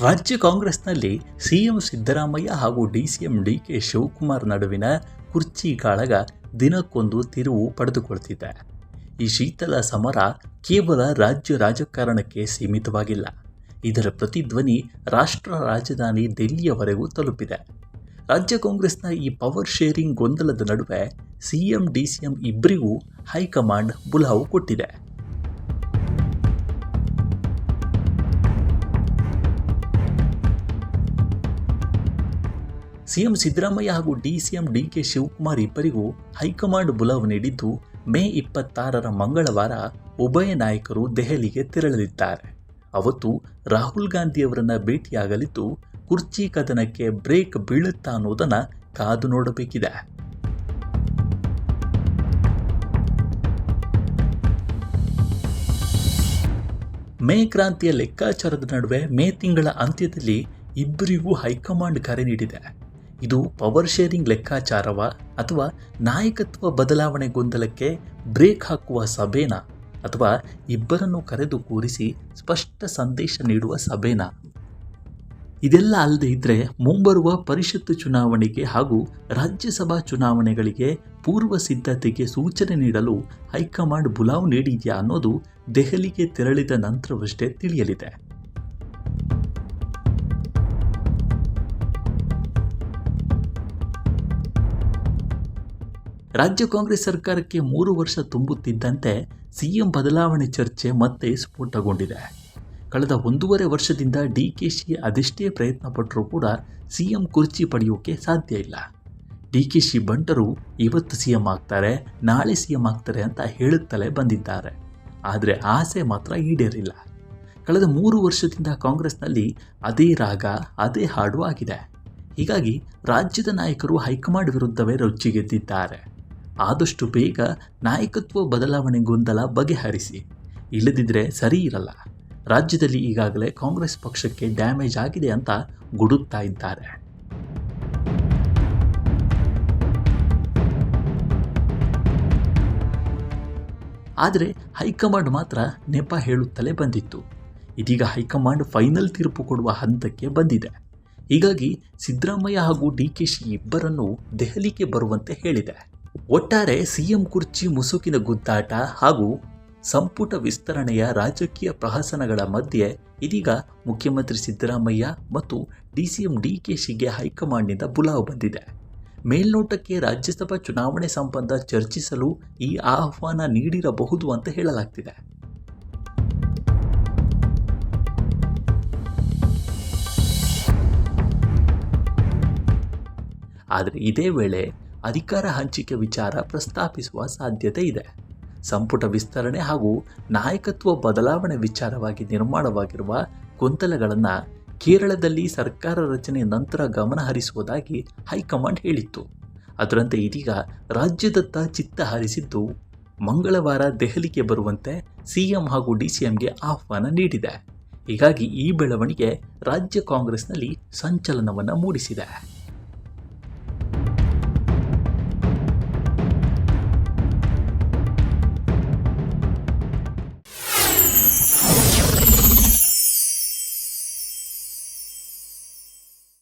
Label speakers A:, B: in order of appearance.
A: ರಾಜ್ಯ ಕಾಂಗ್ರೆಸ್ನಲ್ಲಿ ಸಿಎಂ ಸಿದ್ದರಾಮಯ್ಯ ಹಾಗೂ ಡಿಸಿಎಂ ಡಿಕೆ ಶಿವಕುಮಾರ್ ನಡುವಿನ ಕುರ್ಚಿ ಕಾಳಗ ದಿನಕ್ಕೊಂದು ತಿರುವು ಪಡೆದುಕೊಳ್ತಿದೆ. ಈ ಶೀತಲ ಸಮರ ಕೇವಲ ರಾಜ್ಯ ರಾಜಕಾರಣಕ್ಕೆ ಸೀಮಿತವಾಗಿಲ್ಲ. ಇದರ ಪ್ರತಿಧ್ವನಿ ರಾಷ್ಟ್ರ ರಾಜಧಾನಿ ದಿಲ್ಲಿಯವರೆಗೂ ತಲುಪಿದೆ. ರಾಜ್ಯ ಕಾಂಗ್ರೆಸ್ನ ಈ ಪವರ್ ಶೇರಿಂಗ್ ಗೊಂದಲದ ನಡುವೆ ಸಿಎಂ ಡಿಸಿಎಂ ಇಬ್ಬರಿಗೂ ಹೈಕಮಾಂಡ್ ಬುಲಾವು ಕೊಟ್ಟಿದೆ. ಸಿಎಂ ಸಿದ್ದರಾಮಯ್ಯ ಹಾಗೂ ಡಿಸಿಎಂ ಡಿಕೆ ಶಿವಕುಮಾರ್ ಇಬ್ಬರಿಗೂ ಹೈಕಮಾಂಡ್ ಬುಲಾವು ನೀಡಿದ್ದು, ಮೇ 26ರ ಮಂಗಳವಾರ ಉಭಯ ನಾಯಕರು ದೆಹಲಿಗೆ ತೆರಳಲಿದ್ದಾರೆ. ಅವತ್ತು ರಾಹುಲ್ ಗಾಂಧಿಯವರನ್ನ ಭೇಟಿಯಾಗಲಿದ್ದು, ಕುರ್ಚಿ ಕದನಕ್ಕೆ ಬ್ರೇಕ್ ಬೀಳುತ್ತಾ ಅನ್ನೋದನ್ನು ಕಾದು ನೋಡಬೇಕಿದೆ. ಮೇ ಕ್ರಾಂತಿಯ ಲೆಕ್ಕಾಚಾರದ ನಡುವೆ ಮೇ ತಿಂಗಳ ಅಂತ್ಯದಲ್ಲಿ ಇಬ್ಬರಿಗೂ ಹೈಕಮಾಂಡ್ ಕರೆ ನೀಡಿದೆ. ಇದು ಪವರ್ ಶೇರಿಂಗ್ ಲೆಕ್ಕಾಚಾರವ ಅಥವಾ ನಾಯಕತ್ವ ಬದಲಾವಣೆ ಗೊಂದಲಕ್ಕೆ ಬ್ರೇಕ್ ಹಾಕುವ ಸಭೆನಾ ಅಥವಾ ಇಬ್ಬರನ್ನು ಕರೆದು ಕೂರಿಸಿ ಸ್ಪಷ್ಟ ಸಂದೇಶ ನೀಡುವ ಸಭೆನಾ? ಇದೆಲ್ಲ ಅಲ್ಲದೆ ಇದ್ದರೆ ಮುಂಬರುವ ಪರಿಷತ್ತು ಚುನಾವಣೆಗೆ ಹಾಗೂ ರಾಜ್ಯಸಭಾ ಚುನಾವಣೆಗಳಿಗೆ ಪೂರ್ವ ಸಿದ್ಧತೆಗೆ ಸೂಚನೆ ನೀಡಲು ಹೈಕಮಾಂಡ್ ಬುಲಾವು ನೀಡಿದೆಯಾ ಅನ್ನೋದು ದೆಹಲಿಗೆ ತೆರಳಿದ ನಂತರವಷ್ಟೇ ತಿಳಿಯಲಿದೆ. ರಾಜ್ಯ ಕಾಂಗ್ರೆಸ್ ಸರ್ಕಾರಕ್ಕೆ 3 ವರ್ಷ ತುಂಬುತ್ತಿದ್ದಂತೆ ಸಿಎಂ ಬದಲಾವಣೆ ಚರ್ಚೆ ಮತ್ತೆ ಸ್ಫೋಟಗೊಂಡಿದೆ. ಕಳೆದ 1.5 ವರ್ಷದಿಂದ ಡಿಕೆಶಿ ಅದೆಷ್ಟೇ ಪ್ರಯತ್ನ ಪಟ್ಟರೂ ಕೂಡ ಸಿಎಂ ಕುರ್ಚಿ ಪಡೆಯೋಕೆ ಸಾಧ್ಯ ಇಲ್ಲ. ಡಿಕೆಶಿ ಬಂಟರು ಇವತ್ತು ಸಿಎಂ ಆಗ್ತಾರೆ, ನಾಳೆ ಸಿಎಂ ಆಗ್ತಾರೆ ಅಂತ ಹೇಳುತ್ತಲೇ ಬಂದಿದ್ದಾರೆ. ಆದರೆ ಆಸೆ ಮಾತ್ರ ಈಡೇರಿಲ್ಲ. ಕಳೆದ 3 ವರ್ಷದಿಂದ ಕಾಂಗ್ರೆಸ್ನಲ್ಲಿ ಅದೇ ರಾಗ, ಅದೇ ಹಾಡು ಆಗಿದೆ. ಹೀಗಾಗಿ ರಾಜ್ಯದ ನಾಯಕರು ಹೈಕಮಾಂಡ್ ವಿರುದ್ಧವೇ ರೊಚ್ಚಿಗೆದ್ದಿದ್ದಾರೆ. ಆದಷ್ಟು ಬೇಗ ನಾಯಕತ್ವ ಬದಲಾವಣೆ ಗೊಂದಲ ಬಗೆಹರಿಸಿ, ಇಲ್ಲದಿದ್ದರೆ ಸರಿ ಇರಲ್ಲ. ರಾಜ್ಯದಲ್ಲಿ ಈಗಾಗಲೇ ಕಾಂಗ್ರೆಸ್ ಪಕ್ಷಕ್ಕೆ ಡ್ಯಾಮೇಜ್ ಆಗಿದೆ ಅಂತ ಗುಡುತ್ತಾ ಇದ್ದಾರೆ. ಆದರೆ ಹೈಕಮಾಂಡ್ ಮಾತ್ರ ನೆಪ ಹೇಳುತ್ತಲೇ ಬಂದಿತ್ತು. ಇದೀಗ ಹೈಕಮಾಂಡ್ ಫೈನಲ್ ತೀರ್ಪು ಕೊಡುವ ಹಂತಕ್ಕೆ ಬಂದಿದೆ. ಹೀಗಾಗಿ ಸಿದ್ದರಾಮಯ್ಯ ಹಾಗೂ ಡಿಕೆಶಿ ಇಬ್ಬರನ್ನು ದೆಹಲಿಗೆ ಬರುವಂತೆ ಹೇಳಿದೆ. ಒಟ್ಟಾರೆ ಸಿಎಂ ಕುರ್ಚಿ ಮುಸುಕಿನ ಗುದ್ದಾಟ ಹಾಗೂ ಸಂಪುಟ ವಿಸ್ತರಣೆಯ ರಾಜಕೀಯ ಪ್ರಹಸನಗಳ ಮಧ್ಯೆ ಇದೀಗ ಮುಖ್ಯಮಂತ್ರಿ ಸಿದ್ದರಾಮಯ್ಯ ಮತ್ತು ಡಿಸಿಎಂ ಡಿಕೆಶಿಗೆ ಹೈಕಮಾಂಡ್ನಿಂದ ಬುಲಾವು ಬಂದಿದೆ. ಮೇಲ್ನೋಟಕ್ಕೆ ರಾಜ್ಯಸಭಾ ಚುನಾವಣೆ ಸಂಬಂಧ ಚರ್ಚಿಸಲು ಈ ಆಹ್ವಾನ ನೀಡಿರಬಹುದು ಅಂತ ಹೇಳಲಾಗ್ತಿದೆ. ಆದರೆ ಇದೇ ವೇಳೆ ಅಧಿಕಾರ ಹಂಚಿಕೆ ವಿಚಾರ ಪ್ರಸ್ತಾಪಿಸುವ ಸಾಧ್ಯತೆ ಇದೆ. ಸಂಪುಟ ವಿಸ್ತರಣೆ ಹಾಗೂ ನಾಯಕತ್ವ ಬದಲಾವಣೆ ವಿಚಾರವಾಗಿ ನಿರ್ಮಾಣವಾಗಿರುವ ಗೊಂದಲಗಳನ್ನು ಕೇರಳದಲ್ಲಿ ಸರ್ಕಾರ ರಚನೆ ನಂತರ ಗಮನಹರಿಸುವುದಾಗಿ ಹೈಕಮಾಂಡ್ ಹೇಳಿತ್ತು. ಅದರಂತೆ ಇದೀಗ ರಾಜ್ಯದತ್ತ ಚಿತ್ತ ಹರಿಸಿದ್ದು, ಮಂಗಳವಾರ ದೆಹಲಿಗೆ ಬರುವಂತೆ ಸಿಎಂ ಹಾಗೂ ಡಿಸಿಎಂಗೆ ಆಹ್ವಾನ ನೀಡಿದೆ. ಹೀಗಾಗಿ ಈ ಬೆಳವಣಿಗೆ ರಾಜ್ಯ ಕಾಂಗ್ರೆಸ್ನಲ್ಲಿ ಸಂಚಲನವನ್ನು ಮೂಡಿಸಿದೆ.